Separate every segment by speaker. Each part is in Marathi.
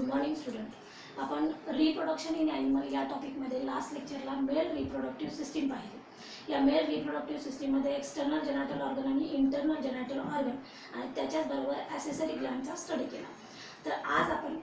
Speaker 1: Good morning student. आपण रिप्रोडक्शन इन ॲनिमल या टॉपिकमध्ये लास्ट लेक्चरला मेल रिप्रोडक्टिव्ह सिस्टीम पाहिली। या मेल रिप्रोडक्टिव्ह सिस्टीममध्ये एक्सटर्नल जेनाटल ऑर्गन आणि इंटरनल जेनाटल ऑर्गन आणि त्याच्याचबरोबर ॲसेसरी ग्लँडचा स्टडी केला। तर आज आपण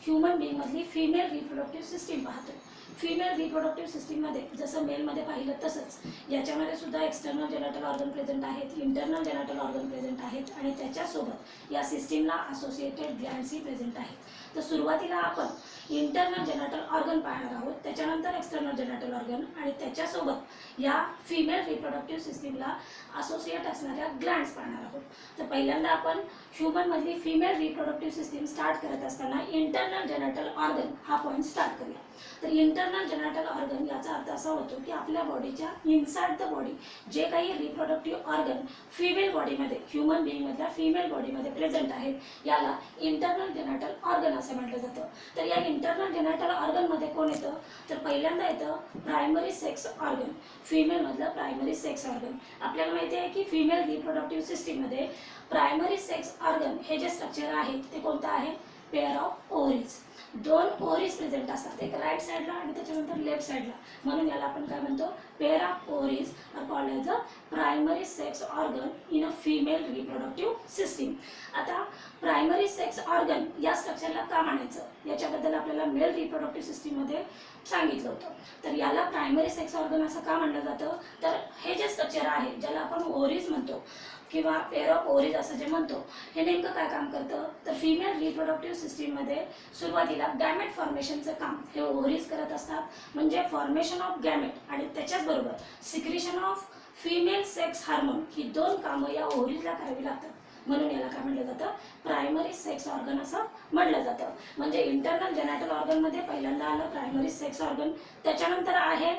Speaker 1: ह्यूमन बीइंगमधली फिमेल रिप्रोडक्टिव्ह सिस्टीम पाहतो। फिमेल रिप्रोडक्टिव्ह सिस्टीममध्ये जसं मेलमध्ये पाहिलं तसंच याच्यामध्ये सुद्धा एक्सटर्नल जेनाटल ऑर्गन प्रेझेंट आहेत, इंटरनल जेनाटल ऑर्गन प्रेझेंट आहेत आणि त्याच्यासोबत या सिस्टीमला असोसिएटेड ग्लँड्सही प्रेझेंट आहेत। तर सुरुवातीला आपण इंटरनल जेनाटल ऑर्गन पाहणार आहोत, त्याच्यानंतर एक्सटर्नल जेनाटल ऑर्गन आणि त्याच्यासोबत या फिमेल रिप्रोडक्टिव्ह सिस्टीमला असोसिएट असणाऱ्या ग्लँड्स पाहणार आहोत। तर पहिल्यांदा आपण ह्यूमनमधली फिमेल रिप्रोडक्टिव्ह सिस्टीम स्टार्ट करत असताना इंटरनल जेनाटल ऑर्गन हा पॉईंट स्टार्ट करूया। तर इंटरनल जेनाटल ऑर्गन याचा अर्थ असा होतो की आपल्या बॉडीच्या इनसाइड द बॉडी जे काही रिप्रोडक्टिव्ह ऑर्गन फिमेल बॉडीमध्ये ह्यूमन बीइंगमधल्या फिमेल बॉडीमध्ये प्रेझेंट आहेत याला इंटरनल जेनाटल ऑर्गन असं म्हटलं जातं। तर या इंटरनल जेनाटल ऑर्गनमध्ये कोण येतं? तर पहिल्यांदा येतं प्रायमरी सेक्स ऑर्गन, फिमेलमधलं प्रायमरी सेक्स ऑर्गन। आपल्याला माहिती आहे की फिमेल रिप्रोडक्टिव्ह सिस्टीममध्ये प्रायमरी सेक्स ऑर्गन हे जे स्ट्रक्चर आहे ते कोणतं आहे? पेअर ऑफ ओव्हरीज, दोन ओव्हरीज प्रेझेंट असतात, एक राईट साईडला आणि त्याच्यानंतर लेफ्ट साईडला, म्हणून याला आपण काय म्हणतो? Pair of ovaries are called as a primary sex organ in a female reproductive system. आता प्रायमरी सेक्स ऑर्गन या स्ट्रक्चरला का म्हणायचं याच्याबद्दल आपल्याला मेल रिप्रोडक्टिव्ह सिस्टीममध्ये सांगितलं होतं। तर याला प्रायमरी सेक्स ऑर्गन असं का म्हणलं जातं? तर हे जे स्ट्रक्चर आहे ज्याला आपण ओव्हरीज म्हणतो किंवा पेअर ऑफ ओव्हरीज असं जे म्हणतो, हे नेमकं काय काम करतं? तर फिमेल रिप्रोडक्टिव्ह सिस्टीममध्ये सुरुवातीला गॅमेट फॉर्मेशनचं काम हे ओव्हरीज करत असतात, म्हणजे फॉर्मेशन ऑफ गॅमेट आणि त्याच्याचबरोबर secretion of female sex hormone ही दोन कामं या ओव्हरीजला करावी लागतात, म्हणून याला काय म्हटलं जातं? प्रायमरी सेक्स ऑर्गन असं म्हटलं जातं। म्हणजे इंटरनल जेनाटल ऑर्गनमध्ये पहिल्यांदा आलं प्रायमरी सेक्स ऑर्गन, त्याच्यानंतर आहे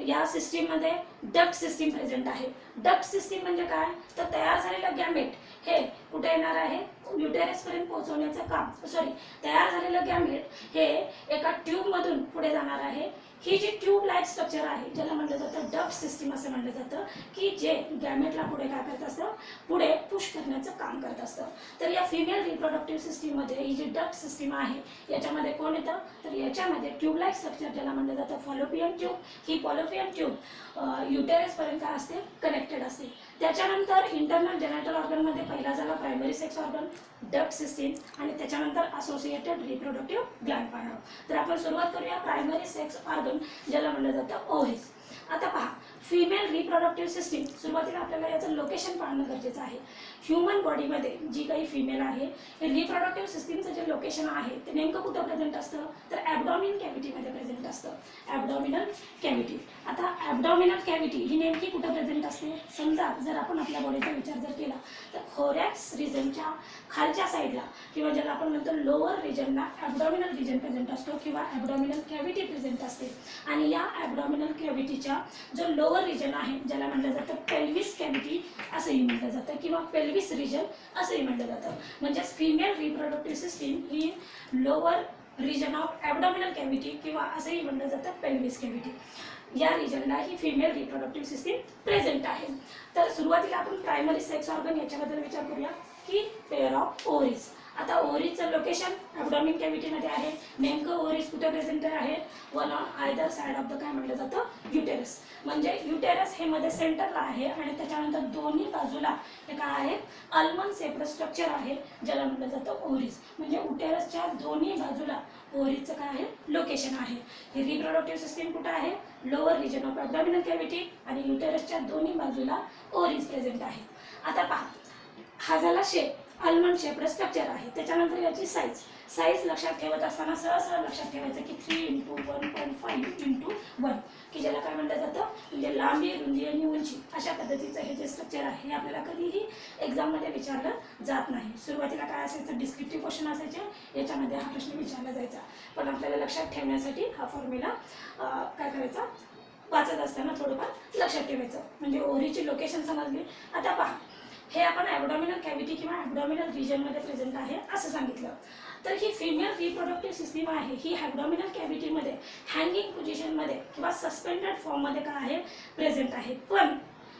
Speaker 1: या सिस्टीममध्ये डक्ट सिस्टीम प्रेझेंट आहे। डक्ट सिस्टीम म्हणजे काय? तर तयार झालेलं गॅमेट हे कुठे येणार आहे? युटेरसपर्यंत पोहोचवण्याचं काम, तयार झालेलं गॅमेट हे एका ट्यूबमधून पुढे जाणार आहे। ही जी ट्यूब लाईक स्ट्रक्चर आहे ज्याला म्हटलं जातं डक्ट सिस्टीम असं म्हटलं जातं, की जे गॅमेटला पुढे काय करत असतं? पुढे पुश करण्याचं काम करत असतं। तर या फिमेल रिप्रोडक्टिव्ह सिस्टीममध्ये ही जी डक्ट सिस्टीम आहे याच्यामध्ये कोण येतं? तर याच्यामध्ये ट्यूब लाईक स्ट्रक्चर ज्याला म्हटलं जातं फॉलोपियन ट्यूब, ही फॉलोपियन ट्यूब युटेरसपर्यंत काय असते? कनेक्टेड असते। त्याच्यानंतर इंटरनल जेनाटल ऑर्गनमध्ये पहिला झाला primary sex organ, duct system आणि त्याच्यानंतर असोसिएटेड रिप्रोडक्टिव्ह ग्लँड पाहणार। तर आपण सुरुवात करूया प्रायमरी सेक्स ऑर्गन ज्याला म्हटलं जातं ओव्हरीज। आता पहा, फिमेल रिप्रोडक्टिव्ह सिस्टीम सुरुवातीला आपल्याला याचं लोकेशन पाहणं गरजेचं आहे। ह्यूमन बॉडीमध्ये जी काही फिमेल आहे हे रिप्रोडक्टिव्ह सिस्टीमचं जे लोकेशन आहे ते नेमकं कुठं प्रेझेंट असतं? तर ॲबडॉमिनल कॅव्हिटीमध्ये प्रेझेंट असतं, ॲबडॉमिनल कॅव्हिटी। आता ॲबडॉमिनल कॅव्हिटी ही नेमकी कुठं प्रेझेंट असते? समजा जर आपण आपल्या बॉडीचा विचार जर केला तर थोरॅक्स रिजनच्या खालच्या साईडला किंवा ज्याला आपण म्हणतो लोअर रिजनला ॲबडॉमिनल रिजन प्रेझेंट असतो किंवा ॲबडॉमिनल कॅव्हिटी प्रेझेंट असते। आणि या ॲबडॉमिनल कॅव्हिटीच्या जो लोअर रिजन आहे ज्याला म्हटलं जातं पेल्विस कॅव्हिटी असंही म्हटलं जातं किंवा पेल्विस रिजन असंही म्हटलं जातं। म्हणजे फिमेल रिप्रोडक्टिव्ह सिस्टीम ही lower region of abdominal cavity किंवा असंही म्हटलं जातं पेल्विस कॅव्हिटी या रिजनला ही फिमेल रिप्रोडक्टिव्ह सिस्टीम प्रेझेंट आहे। तर सुरुवातीला आपण प्रायमरी सेक्स ऑर्गन याच्याबद्दल विचार करूया की पेअर ऑफ ओव्हरीज। आता ओव्हरीजचं लोकेशन ॲबडॉमिनल कॅव्हिटीमध्ये आहे। नेमकं ओव्हरीज कुठे प्रेझेंट आहे? One on either side of the काय म्हटलं जातं? युटेरस। म्हणजे युटेरस हे मध्ये सेंटरला आहे आणि त्याच्यानंतर दोन्ही बाजूला हे काय आहे? आल्मंड शेप्ड स्ट्रक्चर आहे ज्याला म्हटलं जातं ओव्हरीज। म्हणजे युटेरसच्या दोन्ही बाजूला ओव्हरीजचं काय आहे? लोकेशन आहे। ही रिप्रोडक्टिव्ह सिस्टीम कुठं आहे? Lower region of abdominal cavity आणि युटेरसच्या दोन्ही बाजूला ओव्हरीज प्रेझेंट आहे। आता पहा, हा झाला शेप, आल्मंड शेप्ड स्ट्रक्चर आहे। त्याच्यानंतर याची साईज लक्षात ठेवत असताना सहसा लक्षात ठेवायचं की 3 × 1.5 × 1 की ज्याला काय म्हटलं जातं? म्हणजे लांबी, रुंदी आणि उंची अशा पद्धतीचं हे जे स्ट्रक्चर आहे हे आपल्याला कधीही एक्झाममध्ये विचारलं जात नाही। सुरुवातीला काय असायचं? डिस्क्रिप्टिव्ह क्वेश्चन असायचे, याच्यामध्ये हा प्रश्न विचारला जायचा, पण आपल्याला लक्षात ठेवण्यासाठी हा फॉर्म्युला काय करायचा? वाचत असताना थोडंफार लक्षात ठेवायचं, म्हणजे ओव्हरीची लोकेशन समजली। आता पहा, हे आपण ॲबडॉमिनल कॅव्हिटी किंवा ॲबडॉमिनल रिजनमध्ये प्रेझेंट आहे असं सांगितलं। तर ही फिमेल रिप्रोडक्टिव्ह सिस्टीम आहे ही ॲबडॉमिनल कॅव्हिटीमध्ये हँगिंग पोझिशनमध्ये किंवा सस्पेंडेड फॉर्ममध्ये काय आहे? प्रेझेंट आहे। पण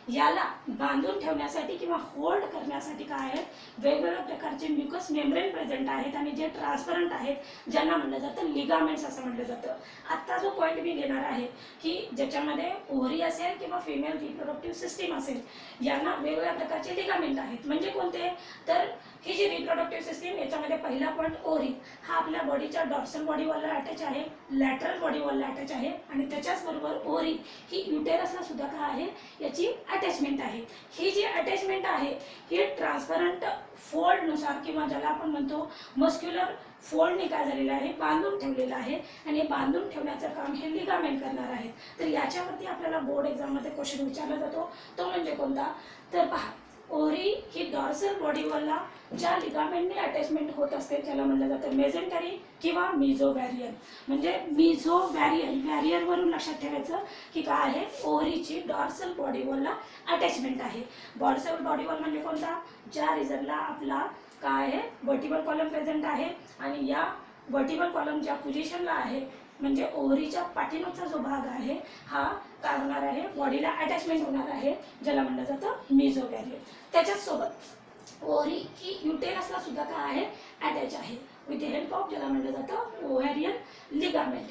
Speaker 1: याला बांधून ठेवण्यासाठी किंवा होल्ड करण्यासाठी काय आहे, वेगवेगळ्या प्रकारचे म्युकस मेम्ब्रेन प्रेझेंट आहेत आणि जे ट्रान्सपरंट आहेत ज्यांना म्हटलं जातं लिगामेंट्स असं म्हटलं जातं. आत्ता जो पॉईंट मी घेणार आहे की ज्याच्यामध्ये ओव्हरी असेल किंवा फिमेल रिप्रोडक्टिव्ह सिस्टीम असेल यांना वेगवेगळ्या प्रकारचे लिगामेंट आहेत. म्हणजे कोणते, तर ही जी रिप्रोडक्टिव्ह सिस्टीम याच्यामध्ये पहिला पॉईंट ओव्हरी हा आपल्या बॉडीच्या डॉर्सल बॉडीवरला अटॅच आहे, लॅटरल बॉडीवरला अटॅच आहे आणि त्याच्याचबरोबर ओव्हरी ही युटेरसला सुद्धा काय आहे याची अटॅचमेंट आहे. ही जी अटॅचमेंट आहे ही ट्रान्सपरंट फोल्डनुसार किंवा ज्याला आपण म्हणतो मस्क्युलर फोल्डने काय झालेलं आहे, बांधून ठेवलेलं आहे आणि बांधून ठेवण्याचं काम हे लिगामेंट करणार आहे. तर याच्यावरती आपल्याला बोर्ड एक्झाममध्ये क्वेश्चन विचारला जातो, तो म्हणजे कोणता, तर पहा ओव्हरी ही डॉर्सल बॉडीवरला ज्या लिगामेंटने अटॅचमेंट होत असते त्याला म्हटलं जातं मेझेंटरी किंवा मिझोवॅरियन. म्हणजे मिझोवॅरियन वॅरियरवरून लक्षात ठेवायचं की काय आहे, ओव्हरीची डॉर्सल बॉडीवरला अटॅचमेंट आहे. डॉर्सल बॉडीवर म्हणजे कोणता, ज्या रिजनला आपला काय आहे वर्टिबल कॉलम प्रेझेंट आहे आणि या वर्टिबल कॉलम ज्या पोझिशनला आहे म्हणजे ओव्हरीच्या पाठीमागचा जो भाग आहे हा काय होणार आहे, बॉडीला अटॅचमेंट होणार आहे ज्याला म्हटलं जातं मिझोवॅरियन. त्याच्याच सोबत ओव्हरी ही युटेरसला सुद्धा काय आहे अटॅच आहे विथ द हेल्प ऑफ ज्याला म्हटलं जातं ओव्हॅरियन लिगामेंट.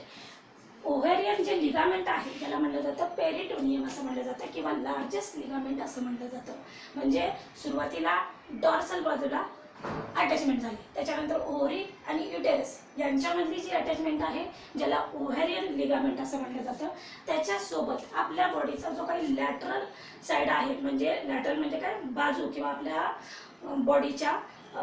Speaker 1: ओव्हॅरियन जे लिगामेंट आहे त्याला म्हटलं जातं पेरिटोनियम असं म्हटलं जातं किंवा लार्जेस्ट लिगामेंट असं म्हटलं जातं. म्हणजे सुरुवातीला डॉर्सल बाजूला अटॅचमेंट झाली, त्याच्यानंतर ओव्हरी आणि युटेरस यांच्यामधली जी अटॅचमेंट आहे ज्याला ओव्हॅरियन लिगामेंट असं म्हटलं जातं. त्याच्यासोबत आपल्या बॉडीचा जो काही लॅटरल साईड आहे, म्हणजे लॅटरल म्हणजे काय, बाजू किंवा आपल्या बॉडीच्या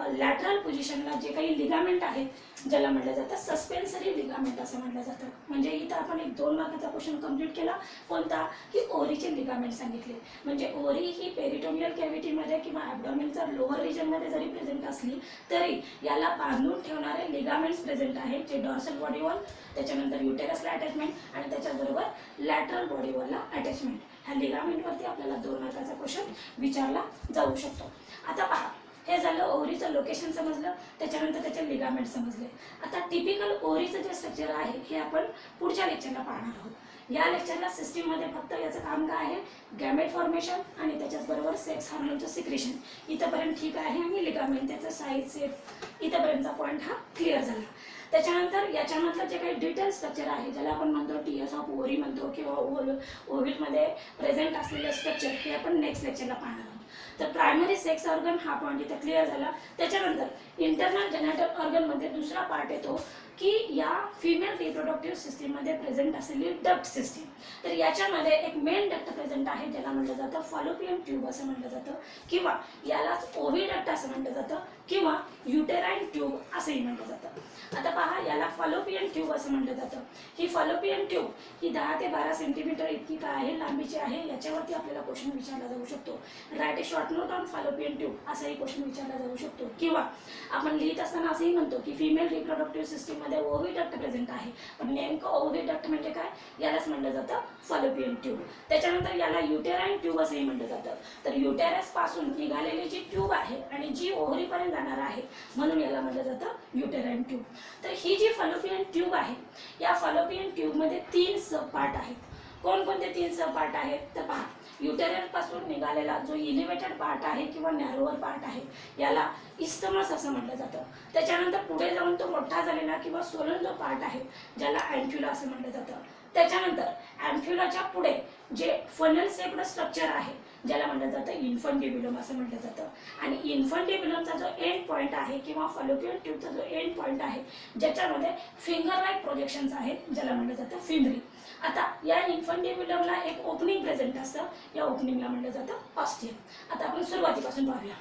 Speaker 1: लॅटरल पोझिशनला जे काही लिगामेंट आहेत ज्याला म्हटलं जातं सस्पेन्सरी लिगामेंट असं म्हटलं जातं. म्हणजे इथं आपण एक 2 मार्काचा क्वेश्चन कंप्लीट केला, कोणता की ओव्हरीचे लिगामेंट सांगितले. म्हणजे ओव्हरी ही पेरिटोनियल कॅव्हिटीमध्ये किंवा ॲब्डोमेनच्या लोअर रिजनमध्ये जरी प्रेझेंट असली तरी याला बांधून ठेवणारे लिगामेंट्स प्रेझेंट आहेत जे डॉर्सल बॉडीवर, त्याच्यानंतर युटेरसला अटॅचमेंट आणि त्याच्याबरोबर लॅटरल बॉडीवरला अटॅचमेंट. ह्या लिगामेंटवरती आपल्याला 2 मार्काचा क्वेश्चन विचारला जाऊ शकतो. आता पहा, हे झालं ओव्हरीचं लोकेशन समजलं, त्याच्यानंतर त्याचे लिगामेंट समजले. आता टिपिकल ओव्हरीचं जे स्ट्रक्चर आहे हे आपण पुढच्या लेक्चरला पाहणार आहोत. या लेक्चरला सिस्टीममध्ये फक्त याचं काम काय आहे, गॅमेट फॉर्मेशन आणि त्याच्याचबरोबर सेक्स हार्मोनचं सिक्रेशन इथंपर्यंत ठीक आहे आणि लिगामेंट त्याचं साईज शेप इथंपर्यंतचा पॉईंट हा क्लिअर झाला. त्याच्यानंतर याच्यामधलं जे काही डिटेल स्ट्रक्चर आहे ज्याला आपण म्हणतो टीएस ऑफ ओव्हरी म्हणतो किंवा ओव्हरीमध्ये प्रेझेंट असलेलं स्ट्रक्चर हे आपण नेक्स्ट लेक्चरला पाहणार आहोत. तर प्रायमरी सेक्स ऑर्गन हा पॉईंट इथं क्लिअर झाला. त्याच्यानंतर इंटरनल जेनेटल ऑर्गनमध्ये दुसरा पार्ट येतो की या फिमेल रिप्रोडक्टिव्ह सिस्टीममध्ये प्रेझेंट असलेली डक्ट सिस्टीम. तर याच्यामध्ये एक मेन डक्ट प्रेझेंट आहे ज्याला म्हटलं जातं फॉलोपियन ट्यूब असं म्हटलं जातं किंवा यालाच ओव्हिडक्ट असं म्हटलं जातं किंवा युटेराइन ट्यूब असंही म्हटलं जातं. आता पहा, याला फॉलोपियन ट्यूब असं म्हटलं जातं. ही फॉलोपियन ट्यूब ही 10 ते 12 सेंटीमीटर इतकी काय आहे, लांबीची आहे. याच्यावरती आपल्याला क्वेश्चन विचारला जाऊ शकतो. Write a short note on fallopian tube असाही क्वेश्चन विचारला जाऊ शकतो. किंवा आपण लिहित असताना असंही म्हणतो की फिमेल रिप्रोडक्टिव्ह सिस्टीममध्ये ओव्हिडक्ट प्रेझेंट आहे. पण नेमकं ओव्हिडक्ट म्हणजे काय, यालाच म्हटलं जातं फॉलोपियन ट्यूब. त्याच्यानंतर याला युटेराइन ट्यूब असंही म्हटलं जातं. तर युटेरस पासून निघालेली जी ट्यूब आहे आणि जी ओव्हरीपर्यंत जाणार आहे म्हणून याला म्हटलं जातं युटेराइन ट्यूब. तर ही जी फॉलोपियन ट्यूब आहे या फॉलोपियन ट्यूबमध्ये 3 सब पार्ट आहेत. कोणकोणते 3 सब पार्ट आहेत, तर पहा, युटेरस पासून निघालेला जो इलिव्हेटेड पार्ट आहे किंवा नॅरोवर पार्ट आहे याला इस्टमस असं म्हटलं जातं. त्याच्यानंतर पुढे जाऊन तो मोठा झालेला किंवा सोलन जो पार्ट आहे ज्याला अँफ्युला असं म्हटलं जातं. त्याच्यानंतर अँफ्युलाच्या पुढे जे फनल शेप्ड स्ट्रक्चर आहे ज्याला म्हटलं जातं इन्फंटिब्युलम असं म्हटलं जातं. आणि इन्फंटिब्युलमचा जो एंड पॉईंट आहे किंवा फॉलोपियन ट्यूबचा जो एंड पॉईंट आहे ज्याच्यामध्ये फिंगर लाईक प्रोजेक्शन्स आहेत ज्याला म्हटलं जातं फिमरी. आता या इन्फंटिब्युलमला एक ओपनिंग प्रेझेंट असतं, या ओपनिंगला म्हटलं जातं ऑस्टियम. आता आपण सुरुवातीपासून पाहूया.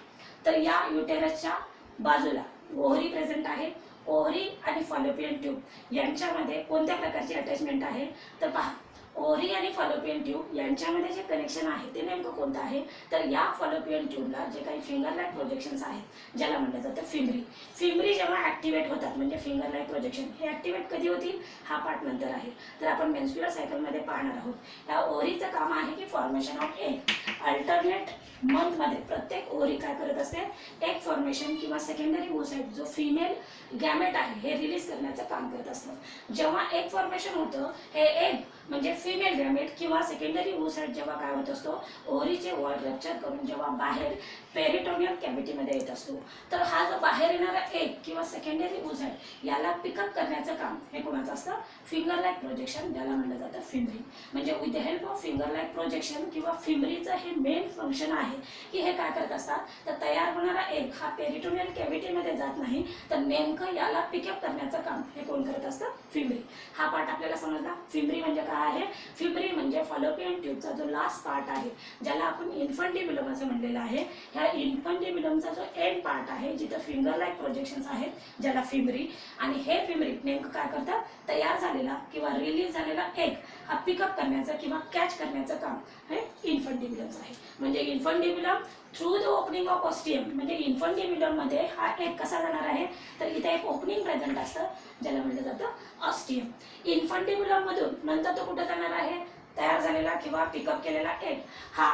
Speaker 1: तर या युटेरसच्या बाजूला ओव्हरी प्रेझेंट आहे. ओव्हरी आणि फॉलोपियन ट्यूब यांच्यामध्ये कोणत्या प्रकारची अटॅचमेंट आहे, तर पहा, ओव्हरी आणि फॉलोपियन ट्यूब यांच्यामध्ये जे कनेक्शन आहे ते नेमकं कोणतं आहे, तर या फॉलोपियन ट्यूबला जे काही फिंगर लाईक प्रोजेक्शन्स आहेत ज्याला म्हटलं जातं फिमरी. फिमरी जेव्हा ॲक्टिवेट होतात म्हणजे फिंगर लाईक प्रोजेक्शन हे ॲक्टिवेट कधी होतील, हा पार्ट नंतर आहे. तर आपण मेन्स्ट्रुअल सायकलमध्ये पाहणार आहोत. या ओव्हरीचं काम आहे की फॉर्मेशन ऑफ एग. अल्टरनेट मंथमध्ये प्रत्येक ओव्हरी काय करत असते, एग फॉर्मेशन किंवा सेकंडरी ओसाइट जो फिमेल गॅमेट आहे हे रिलीज करण्याचं काम करत असतं. जेव्हा एग फॉर्मेशन होतं हे एग म्हणजे फिमेल गॅमेट किंवा सेकंडरी ओसाइट जेव्हा काय होत असतो, ओव्हरीचे वॉल रप्चर करून जेव्हा बाहेर पेरिटोनियल कॅव्हिटीमध्ये येत असतो, तर हा जो बाहेर येणारा एग किंवा सेकंडरी ओसाइट याला पिकअप करण्याचं काम हे कोणाचं असतं, फिंगर लाईक प्रोजेक्शन, ज्याला म्हणलं जातं फिमरी. म्हणजे with the help of finger like projection किंवा फिमरीचं हे मेन फंक्शन आहे की हे काय करत असतात, तर तयार होणारा एग हा पेरिटोनियल कॅव्हिटीमध्ये जात नाही, तर नेमकं याला पिकअप करण्याचं काम हे कोण करत असतं, फिमरी. हा पार्ट आपल्याला समजला. फिमरी म्हणजे काय आहे, फिमरी म्हणजे फॉलोपियन ट्यूबचा जो लास्ट पार्ट आहे, ज्याला आपण इन्फंटिब्युलम असं म्हणलेलं आहे, ह्या इन्फंटिब्युलमचा जो एंड पार्ट आहे जिथं फिंगर लाईक प्रोजेक्शन्स आहेत, ज्याला फिमरी. आणि हे फिमरी नेमकं काय करतात, तयार झालेला किंवा रिलीज झालेला एग हा पिकअप करण्याचं किंवा कॅच करण्याचं काम हे इन्फंटिब्युलमचं आहे. म्हणजे infundibulum through the opening of ostium, म्हणजे इन्फंटिब्युलममध्ये हा एग कसा जाणार आहे, तर इथे एक ओपनिंग प्रेझेंट असतं ज्याला म्हटलं जातं ऑस्टियम. इन्फंटिब्युलममधून नंतर तो कुठं जाणार आहे, तयार झालेला किंवा पिकअप केलेला एग हा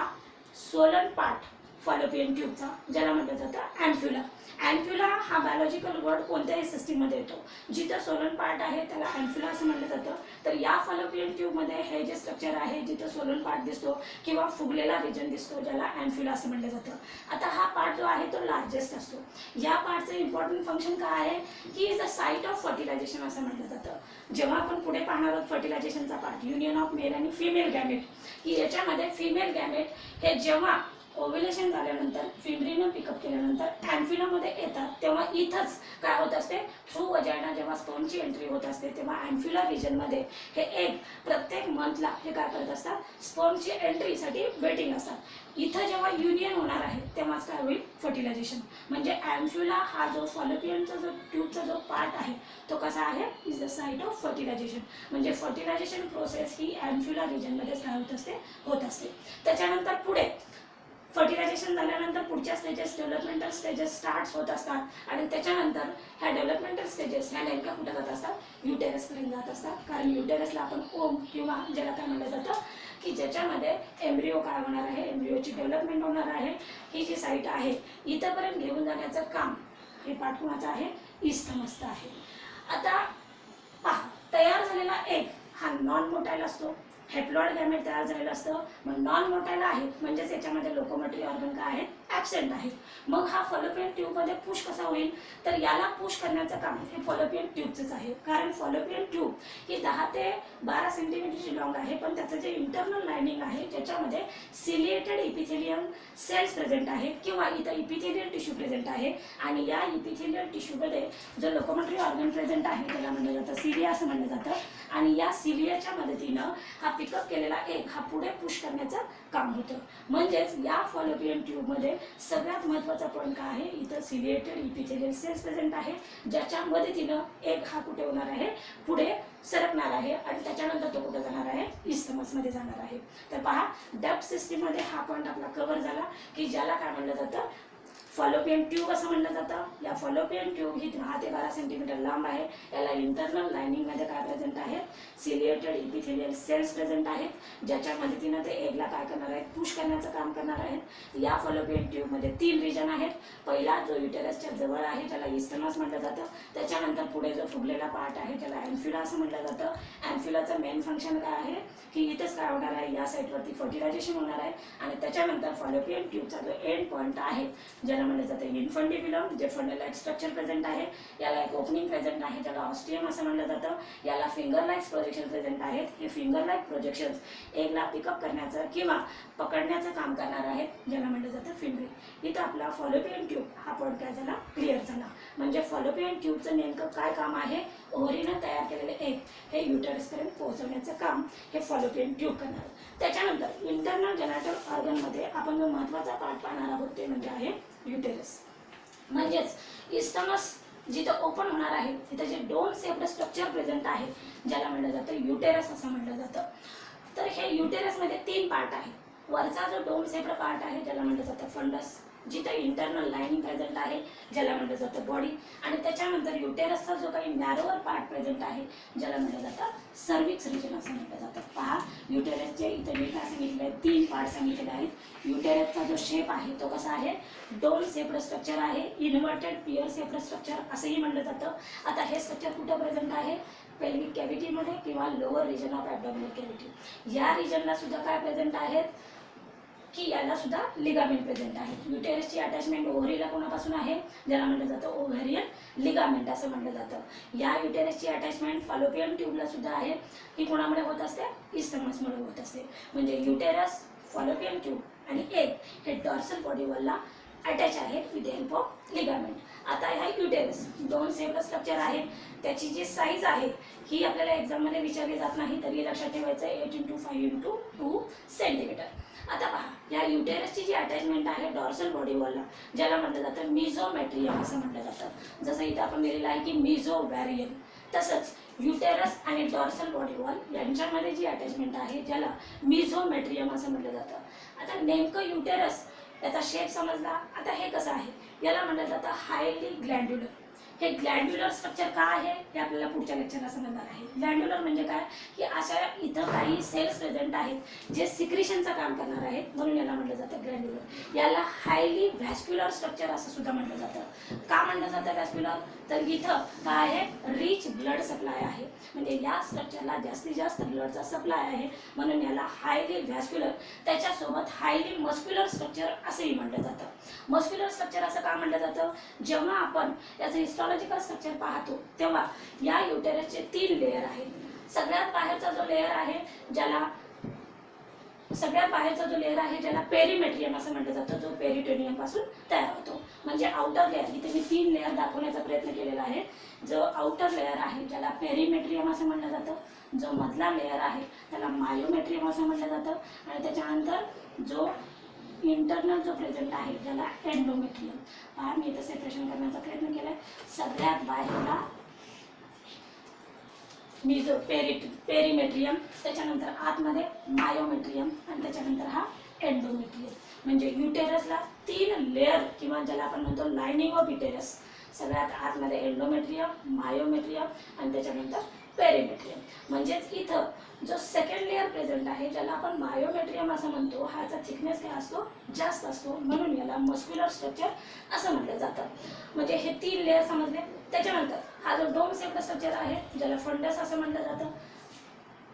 Speaker 1: सोलन पार्ट फॉलोपियन ट्यूबचा, ज्याला म्हटलं जातं अँफ्युला. अँफ्युला हा बायोलॉजिकल वर्ड कोणत्याही सिस्टीममध्ये येतो, जिथं सोलन पार्ट आहे त्याला अँफ्युला असं म्हटलं जातं. तर या फॉलोपियन ट्यूबमध्ये हे जे स्ट्रक्चर आहे जिथं सोलन पार्ट दिसतो किंवा फुगलेला रिजन दिसतो, ज्याला अँफ्युला असं म्हटलं जातं. आता हा पार्ट जो आहे तो लार्जेस्ट असतो. या पार्टचं इम्पॉर्टंट फंक्शन काय आहे की is the site of fertilization असं म्हटलं जातं. जेव्हा आपण पुढे पाहणार आहोत फर्टिलायझेशनचा पार्ट, युनियन ऑफ मेल आणि फिमेल गॅमेट, की याच्यामध्ये फिमेल गॅमेट हे जेव्हा ओव्युलेशन झाल्यानंतर फिमरीनं पिकअप केल्यानंतर अँफ्युलामध्ये येतात, तेव्हा इथंच काय होत असते, थ्रू वजायना जेव्हा स्पर्मची एंट्री होत असते, तेव्हा अँफ्युला रिजनमध्ये हे एग प्रत्येक मंथला हे काय करत असतात, स्पर्मची एंट्रीसाठी वेटिंग असतात. इथं जेव्हा युनियन होणार आहे तेव्हाच काय होईल, फर्टिलायझेशन. म्हणजे अँफ्युला हा जो फॉलोपियनचा जो ट्यूबचा जो पार्ट आहे तो कसा आहे, is the site of fertilization. म्हणजे फर्टिलायझेशन प्रोसेस ही अँफ्युला रिजनमध्येच काय होत असते. त्याच्यानंतर पुढे फर्टिलायझेशन झाल्यानंतर पुढच्या स्टेजेस, डेव्हलपमेंटल स्टेजेस स्टार्ट होत असतात आणि त्याच्यानंतर ह्या डेव्हलपमेंटल स्टेजेस ह्या नेमक्या कुठं जात असतात, युटेरसपर्यंत जात असतात. कारण युटेरसला आपण ओम किंवा ज्याला काय म्हटलं जातं की ज्याच्यामध्ये एम्ब्रिओ काय होणार आहे, एम्ब्रिओची डेव्हलपमेंट होणार आहे, ही जी साईट आहे इथंपर्यंत घेऊन जाण्याचं काम हे पार्ट कोणाचं आहे, इस्थमसचं आहे. आता पहा, तयार झालेला एग हा नॉन मोटाईल असतो. हेप्लॉइड गॅमेट तयार झालेलं असतं, मग नॉन मोटाईल आहे म्हणजेच याच्यामध्ये लोकोमोटरी ऑर्गन काय आहेत, ॲब्सेंट आहेत. मग हा फॉलोपियन ट्यूबमध्ये पुश कसा होईल, तर याला पुश करण्याचं काम हे फॉलोपियन ट्यूबचंच आहे. कारण फॉलोपियन ट्यूब ही 10 ते 12 सेंटीमीटरची लॉंग आहे, पण त्याचं जे इंटरनल लायनिंग आहे ज्याच्यामध्ये सिलिएटेड इपिथेलियम सेल्स प्रेझेंट आहेत किंवा इथं इपिथेलियल टिश्यू प्रेझेंट आहे. आणि या इपिथेलियल टिश्यूमध्ये जो लोकोमोटरी ऑर्गन प्रेझेंट आहे त्याला म्हणलं जातं सिलिया असं म्हणलं जातं. आणि या सिलियाच्या मदतीनं हा पिकअप केलेला एग हा पुढे पुश करण्याचं काम होतं. म्हणजेच या फॉलोपियन ट्यूबमध्ये सगळ्यात महत्त्वाचा पॉईंट काय आहे, इथं सिलिएटेड इपिथेलियल सेल्स प्रेझेंट आहे, ज्याच्या मदतीनं एग हा कुठे होणार आहे, पुढे सरकणार आहे आणि त्याच्यानंतर तो कुठे जाणार आहे, इस्थमसमध्ये जाणार आहे. तर पहा, डक्ट सिस्टीममध्ये हा पॉईंट आपला कव्हर झाला की ज्याला काय म्हणलं जातं, फॉलोपियन ट्यूब असं म्हणलं जातं. या फॉलोपियन ट्यूब ही 10 ते 12 सेंटीमीटर लांब आहे. याला इंटरनल लायनिंगमध्ये काय प्रेझेंट आहे, सिलिएटेड इपिथेलियल सेल्स प्रेझेंट आहेत, ज्याच्या मदतीनं ते एगला काय करणार आहेत, पुश करण्याचं काम करणार आहेत. या फॉलोपियन ट्यूबमध्ये 3 रिजन आहेत. पहिला जो युटेरसच्या जवळ आहे त्याला इस्थमस म्हटलं जातं. त्याच्यानंतर पुढे जो फुगलेला पार्ट आहे त्याला अँफ्युला असं म्हटलं जातं. अँफ्युलाचं मेन फंक्शन काय आहे की इथंच काय होणार आहे, या साईडवरती फर्टिलायझेशन होणार आहे. आणि त्याच्यानंतर फॉलोपियन ट्यूबचा जो एंड पॉईंट आहे ज्याला म्हणलं जातं इन्फंटिब्युलम, जे फंडल लाईक स्ट्रक्चर प्रेझेंट आहे, याला एक ओपनिंग प्रेझेंट आहे ज्याला ऑस्टियम असं म्हणलं जातं. याला फिंगर लाईक प्रोजेक्शन प्रेझेंट आहेत. हे फिंगर लाईक प्रोजेक्शन्स एगला पिकअप करण्याचं किंवा पकडण्याचं काम करणार आहेत, ज्याला म्हणलं जातं फिमरी. इथं आपला फॉलोपियन ट्यूब हा पॉईंट काय झाला, क्लिअर झाला. म्हणजे फॉलोपियन ट्यूबचं नेमकं काय काम आहे, ओव्हरीनं तयार केलेले एग हे युटेरसपर्यंत पोहोचवण्याचं काम हे फॉलोपियन ट्यूब करणार. त्याच्यानंतर इंटरनल जेनायटल ऑर्गनमध्ये आपण जो महत्त्वाचा पार्ट पाहणार आहोत ते म्हणजे आहे युटेरस. म्हणजेच इस्थमस जिथं ओपन होणार आहे तिथं जे डोम शेप्ड स्ट्रक्चर प्रेझेंट आहे ज्याला म्हणलं जातं युटेरस असं म्हटलं जातं. तर हे युटेरसमध्ये 3 पार्ट आहेत. वरचा जो डोम शेप्ड पार्ट आहे ज्याला म्हणलं जातं फंडस, जिथं इंटरनल लायनिंग प्रेझेंट आहे ज्याला म्हटलं जातं बॉडी. आणि त्याच्यानंतर युटेरसचा जो काही नॅरोवर पार्ट प्रेझेंट आहे ज्याला म्हटलं जातं सर्विक्स रिजन असं म्हटलं जातं. पहा, युटेरसचे इथं मी काय सांगितलं आहे, 3 पार्ट सांगितलेले आहेत. युटेरसचा जो शेप आहे तो कसा आहे, डोम शेप्ड स्ट्रक्चर आहे, इन्व्हर्टेड पियर शेप्ड स्ट्रक्चर असंही म्हटलं जातं. आता हे स्ट्रक्चर कुठं प्रेझेंट आहे, पेल्विक कॅव्हिटीमध्ये किंवा lower region of abdominal cavity या रिजनला सुद्धा काय प्रेझेंट आहेत की याला सुद्धा लिगामेंट प्रेझेंट आहे. युटेरसची अटॅचमेंट ओव्हरीला कोणापासून आहे, ज्याला म्हटलं जातं ओव्हेरियन लिगामेंट असं म्हटलं जातं. या युटेरसची अटॅचमेंट फॉलोपियन ट्यूबला सुद्धा आहे. ही कोणामुळे होत असते, इस्थमसमुळे होत असते. म्हणजे युटेरस, फॉलोपियन ट्यूब आणि एग हे डॉर्सल बॉडी वॉलला अटॅच आहेत with the help of ligament. आता ह्या युटेरस 2 सेपरेट स्ट्रक्चर आहे. त्याची जी साईज आहे ही आपल्याला एक्झाममध्ये विचारली जात नाही, तरी लक्षात ठेवायचं 8x5x2 सेंटीमीटर. आता पहा, या युटेरसची जी अटॅचमेंट आहे डॉर्सल बॉडी वॉलला, ज्याला म्हटलं जातं मिझोमॅट्रियम असं म्हटलं जातं. जसं इथं आपण लिहिलेलं आहे की मिझोवॅरियम, तसंच युटेरस आणि डॉर्सल बॉडी वॉल यांच्यामध्ये जी अटॅचमेंट आहे ज्याला मिझोमॅट्रियम असं म्हटलं जातं. आता नेमकं युटेरस याचा शेप समजला. आता हे कसं आहे, याला म्हटलं जातं हायली ग्लँड्युलर. हे ग्लँड्युलर स्ट्रक्चर का आहे हे आपल्याला पुढच्या लेक्चरला समजणार आहे. ग्लँड्युलर म्हणजे काय की अशा इथं काही सेल्स प्रेझेंट आहेत जे सिक्रिशनचं काम करणार आहेत, म्हणून याला म्हटलं जातं ग्लँड्युलर. याला हायली व्हॅस्क्युलर स्ट्रक्चर असं सुद्धा म्हटलं जातं. का म्हटलं जातं व्हॅस्क्युलर, तर इथं काय आहे, रिच ब्लड सप्लाय आहे. म्हणजे या स्ट्रक्चरला जास्तीत जास्त ब्लडचा सप्लाय आहे, म्हणून याला हायली व्हॅस्क्युलर, त्याच्यासोबत हायली मस्क्युलर स्ट्रक्चर असंही म्हटलं जातं. मस्क्युलर स्ट्रक्चर असं का म्हटलं जातं, जेव्हा आपण याचं हिस्टॉलॉजिकल स्ट्रक्चर पाहतो तेव्हा या युटेरसचे 3 लेयर आहेत. सगळ्यात बाहेरचा जो लेयर आहे ज्याला पेरिमेट्रियम असं म्हटलं जातं, जो पेरिटोनियम पासून तयार होतो. म्हणजे आउटर लेयर, इथे मी 3 लेयर दाखवण्याचा प्रयत्न केलेला आहे. जो आउटर लेयर आहे ज्याला पेरिमेट्रियम असं म्हटलं जातं, जो मधला लेयर आहे त्याला मायोमेट्रियम असं म्हटलं जातं, आणि त्याच्यानंतर जो इंटरनल जो प्रेझेंट आहे ज्याला एंडोमेट्रियम. पहा, मी इथं सेपरेशन करण्याचा प्रयत्न केलाय. सगळ्यात बाहेरला पेरिमेट्रियम, त्याच्यानंतर आतमध्ये मायोमेट्रियम, आणि त्याच्यानंतर हा एंडोमेट्रियम. म्हणजे युटेरसला 3 लेयर किंवा ज्याला आपण म्हणतो लायनिंग ऑफ युटेरस, सगळ्यात आतमध्ये एंडोमेट्रियम, मायोमेट्रियम आणि त्याच्यानंतर पेरिमेट्रियम. म्हणजेच इथं जो सेकंड लेयर प्रेझेंट आहे ज्याला आपण मायोमेट्रियम असं म्हणतो, ह्याचा थिकनेस काय असतो, जास्त असतो, म्हणून याला मस्क्युलर स्ट्रक्चर असं म्हटलं जातं. म्हणजे हे 3 लेयर समजले. त्याच्यानंतर हा जो 2 सेपरेट स्ट्रक्चर आहे ज्याला फंडस असं म्हटलं जातं,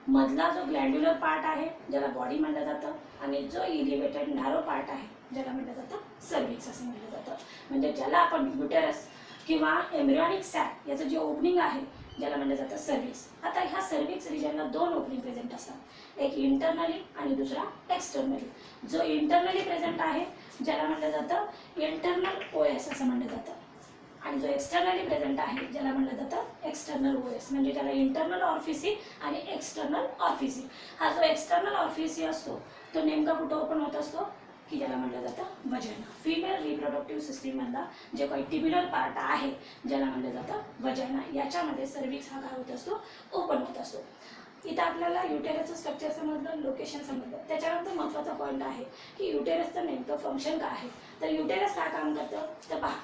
Speaker 1: मधला जो ग्लँड्युलर पार्ट आहे ज्याला बॉडी म्हटलं जातं, आणि जो इलिव्हेटेड नॅरो पार्ट आहे ज्याला म्हटलं जातं सर्विक्स असं म्हटलं जातं. म्हणजे ज्याला आपण युटेरस किंवा एम्ब्रियॉनिक सॅक याचं जे ओपनिंग आहे ज्याला म्हटलं जातं सर्विक्स. आता ह्या सर्विक्स रिजनला 2 ओपनिंग प्रेझेंट असतात, एक इंटरनली आणि दुसरा एक्सटर्नली. जो इंटरनली प्रेझेंट आहे ज्याला म्हटलं जातं इंटरनल ओएस असं म्हटलं जातं, आणि जो एक्सटर्नली प्रेझेंट आहे ज्याला म्हटलं जातं एक्सटर्नल ओएस. म्हणजे ज्याला इंटरनल ऑर्फिसी आणि एक्सटर्नल ऑर्फिसी. हा जो एक्सटर्नल ऑर्फिसी असतो तो नेमका कुठं ओपन होत असतो की ज्याला म्हटलं जातं वजायना. फिमेल रिप्रोडक्टिव्ह सिस्टीममधला जे काही टिब्युलर पार्ट आहे ज्याला म्हटलं जातं वजायना, याच्यामध्ये सर्विक्स हा काय होत असतो, ओपन होत असतो. इथं आपल्याला युटेरसचं स्ट्रक्चर समजलं, लोकेशन समजलं. त्याच्यानंतर महत्त्वाचा पॉईंट आहे की युटेरसचं नेमकं फंक्शन काय आहे. तर युटेरस काय काम करतं, तर पहा,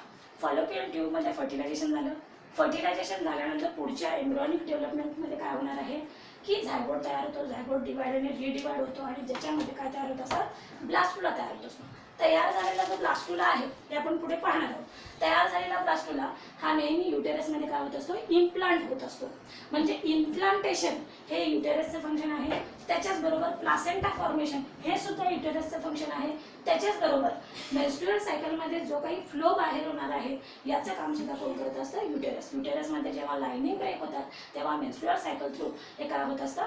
Speaker 1: फॉलोपियन ट्यूबमध्ये फर्टिलायझेशन झालं. फर्टिलायझेशन झाल्यानंतर पुढच्या एम्ब्रियॉनिक डेव्हलपमेंटमध्ये काय होणार आहे की झायगोट तयार होतो, झायगोट डिवाइड आणि रिडिवाइड होतो, आणि ज्याच्यामध्ये काय तयार होत असतात, ब्लास्टुला तयार होत असतो. तयार झालेला जो ब्लास्टुला आहे ते आपण पुढे पाहणार आहोत. तयार झालेला ब्लास्टुला हा नेहमी युटेरसमध्ये काय होत असतो, इम्प्लांट होत असतो. म्हणजे इम्प्लांटेशन हे युटेरसचं फंक्शन आहे. त्याच्याचबरोबर प्लासेंटा फॉर्मेशन हे सुद्धा युटेरसचं फंक्शन आहे. त्याच्याचबरोबर मेन्स्ट्रुअल सायकलमध्ये जो काही फ्लो बाहेर होणार आहे याचं काम सुद्धा कोण करत असतं, युटेरस. युटेरसमध्ये जेव्हा लाईनिंग ब्रेक होतात तेव्हा मेन्स्ट्रुअल सायकल थ्रू हे काय होत असतं,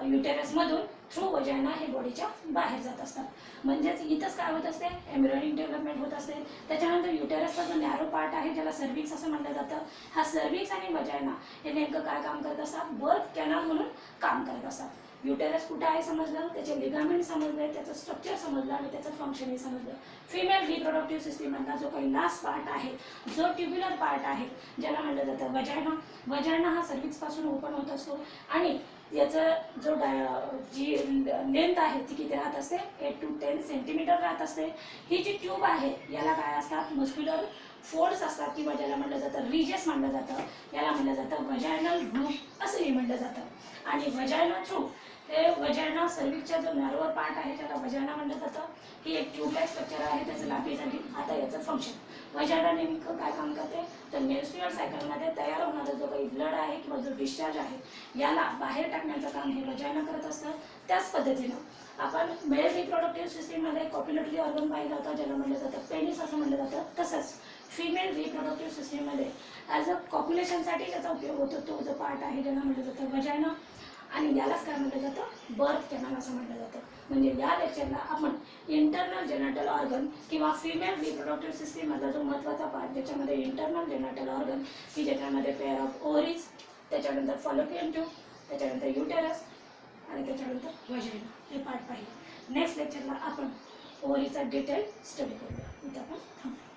Speaker 1: युटेरसमधून थ्रू वजायना हे बॉडीच्या बाहेर जात असतात. म्हणजेच इथंच काय होत असते, एम्ब्रियॉनिक डेव्हलपमेंट होत असते. त्याच्यानंतर युटेरसचा जो नॅरो पार्ट आहे ज्याला सर्विक्स असं म्हटलं जातं, हा सर्विक्स आणि वजायना हे नेमकं काय काम करत असतात, बर्थ कॅनल म्हणून काम करत असतात. युटेरस कुठे आहे समजलं, त्याचे लिगामेंट समजले, त्याचं स्ट्रक्चर समजलं आणि त्याचं फंक्शनही समजलं. फिमेल रिप्रोडक्टिव्ह सिस्टीममधला जो काही लास्ट पार्ट आहे, जो ट्युब्युलर पार्ट आहे ज्याला म्हटलं जातं वजायना. वजायना हा सर्विक्सपासून ओपन होत असतो, आणि याचं जो जी लेंथ आहे ती किती राहत असते, 8 to 10 सेंटीमीटर राहत असते. ही जी ट्यूब आहे याला काय असतात, मस्क्युलर फोल्ड्स असतात, किंवा ज्याला म्हटलं जातं रिजेस म्हटलं जातं. याला म्हटलं जातं वजायनल रूफ असंही म्हटलं जातं. आणि वजायना थ्रू हे वजायना सर्विसचा जो नर्वर पार्ट आहे त्याला वजायना म्हटलं जातं. ही एक ट्यूबलाईक स्ट्रक्चर आहे त्याचं लांबीसाठी. आता याचं फंक्शन वजायना नेमकं काय काम करते तर मेन्स्ट्रुअल सायकलमध्ये तयार होणारा जो काही ब्लड आहे किंवा जो डिस्चार्ज आहे याला बाहेर टाकण्याचं काम हे वजायना करत असतं. त्याच पद्धतीनं आपण मेल रिप्रोडक्टिव्ह सिस्टीममध्ये कॉप्युलेटरी ऑर्गन पाहिलं होतं ज्याला म्हटलं जातं पेनिस असं म्हटलं जातं. तसंच फिमेल रिप्रोडक्टिव्ह सिस्टीममध्ये ॲज अ कॉप्युलेशनसाठी ज्याचा उपयोग होतो तो जो पार्ट आहे ज्याला म्हटलं जातं वजायना आणि यालाच काय म्हटलं जातं बर्थ कॅनल असं म्हटलं जातं. म्हणजे या लेक्चरला आपण इंटरनल जेनेटल ऑर्गन किंवा फिमेल रिप्रोडक्टिव्ह सिस्टीममधला जो महत्त्वाचा पार्ट ज्याच्यामध्ये इंटरनल जेनेटल ऑर्गन की ज्याच्यामध्ये पेअर ऑफ ओव्हरीज, त्याच्यानंतर फॉलोपियन ट्यूब, त्याच्यानंतर युटेरस आणि त्याच्यानंतर वजायना हे पार्ट पाहिले. नेक्स्ट लेक्चरला आपण ओव्हरीचा डिटेल स्टडी करूया. इथं आपण थांबू.